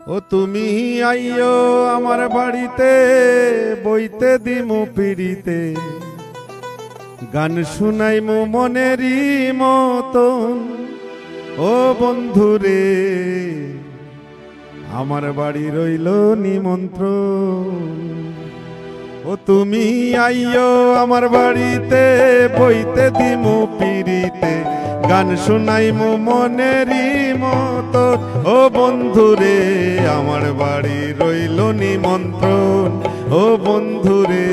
ও তুমি আইও আমার বাড়িতে বইতে দিমু পিড়িতে গান শুনাইমু মনেরই মতন। ও বন্ধুরে আমার বাড়ি রইল নিমন্ত্রণ। ও তুমি আইও আমার বাড়িতে বইতে দিমু পিড়িতে গান শুনাইমু মনেরই মতন। ও বন্ধুরে আমার বাড়ি রইল নিমন্ত্রণ। ও বন্ধুরে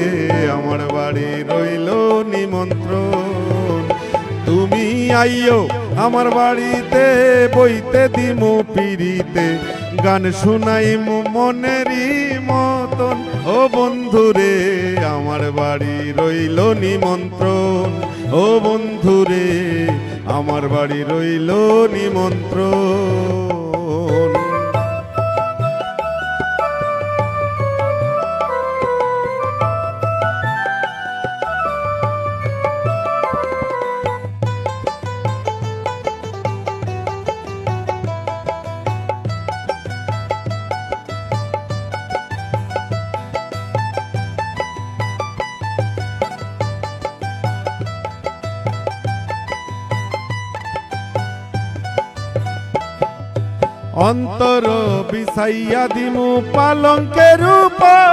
আমার বাড়ি রইল নিমন্ত্রণ। তুমি আইও আমার বাড়িতে বইতে দিমু পিড়িতে গান শুনাইমু মনেরই মতন। ও বন্ধুরে আমার বাড়ি রইল নিমন্ত্রণ। ও বন্ধুরে আমার বাড়ি রইল নিমন্ত্রণ। অন্তর বিছাইয়া দিমু পালঙ্কের উপর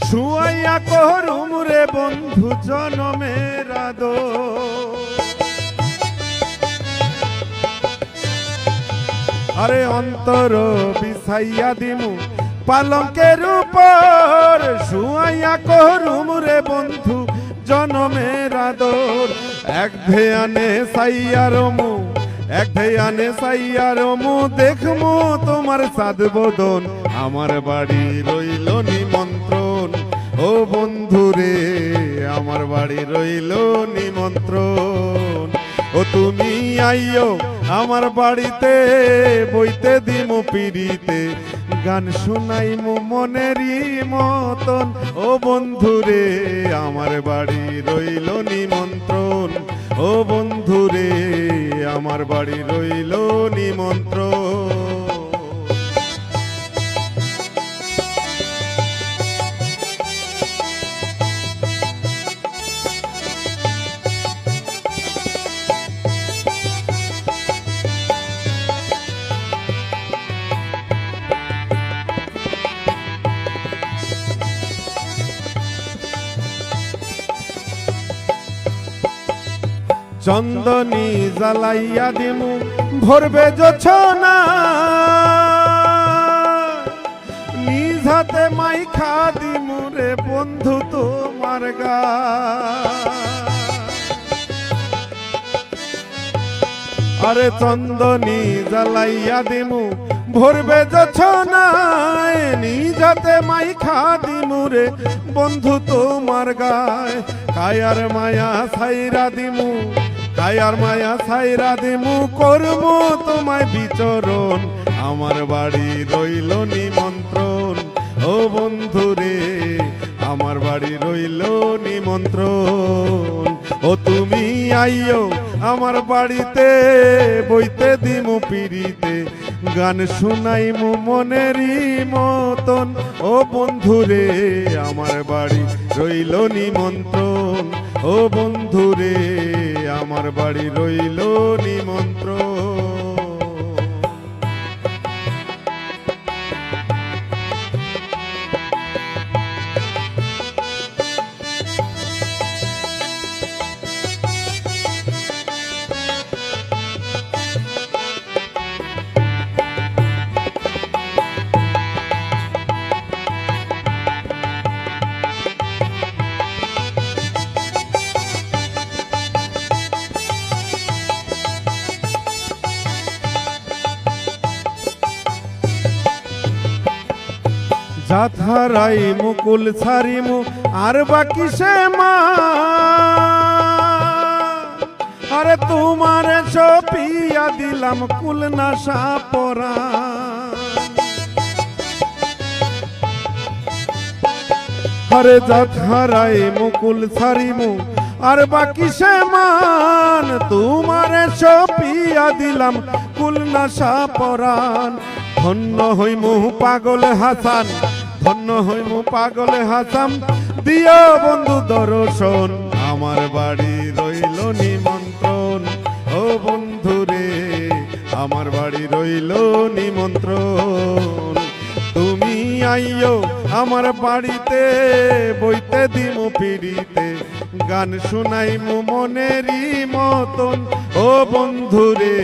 শুয়াইয়া করুম রে বন্ধু জনমের আদর। আরে অন্তর বিছাইয়া দিমু পালঙ্কের উপর শুয়াইয়া করুম রে বন্ধু জনমের আদর। এক ধ্যানে সাইয়ার মু এক ধ্যানে সাইয়ার মু দেখমু তোমার সাদ বদন। আমার বাড়ি রইল নিমন্ত্রণ। ও বন্ধুরে আমার বাড়ি রইল নিমন্ত্রণ। ও তুমি আইও আমার বাড়িতে বইতে দিমু পিড়িতে গান শুনাইমু মনেরই মতন। ও বন্ধুরে আমার বাড়ি রইল নিমন্ত্রণ। ও বন্ধুরে আমার বাড়ি রইল নিমন্ত্রণ। চন্দনী জ্বালাইয়া দিমু ভরবে জোছনা নিজ হাতে মাইখা দিমু রে বন্ধু তোমার গায়ে। আরে চন্দনী জ্বালাইয়া দিমু ভরবে জোছনায় নিজ হাতে মাইখা দিমু রে বন্ধু তোমার গায়ে। কায়ার মায়া ছাইরা দিমু কায়ার মায়া ছাইরা দিমু করবো তোমায় বিচরণ। আমার বাড়ি রইল নিমন্ত্রণ। ও বন্ধুরে আমার বাড়ি রইল নিমন্ত্রণ। ও তুমি আইও আমার বাড়িতে বইতে দিমু পিড়িতে গান শুনাইমু মনেরই মতন। ও বন্ধুরে আমার বাড়ি রইল নিমন্ত্রণ। ও বন্ধুরে আমার বাড়ি রইল নিমন্ত্রণ। যাথারাই মুকুল ছাড়িমু আর বাকি সে মা। আরে তোমার চপিয়া দিলাম কুল নাশা পরা। আরে যাথারাই মুকুল ছাড়িমু আর বাকি সে মান তোমারে সপিয়া দিলাম কুলনাশা পরাণ। ধন্য হইমু পাগল হাসান, ধন্য হইমু পাগল হাসান, দিও বন্ধু দর্শন, আমার বাড়ি রইল নিমন্ত্রণ। ও বন্ধু রে আমার বাড়ি রইল নিমন্ত্রণ। তুমি আইও আমার বাড়িতে, বইতে দিমু পিড়িতে, গান শুনাইমু মনেরই মতন। ও বন্ধু রে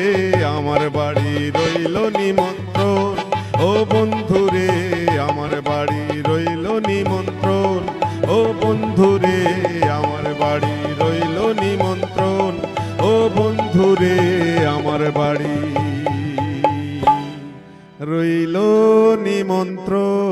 আমার বাড়ি রইল নিমন্ত্রণ। ও বন্ধু রে আমার বাড়ি রইল নিমন্ত্রণ। ও বন্ধু রে আমার বাড়ি রইল নিমন্ত্রণ। ও বন্ধু রে আমার বাড়ি রইল নিমন্ত্রণ।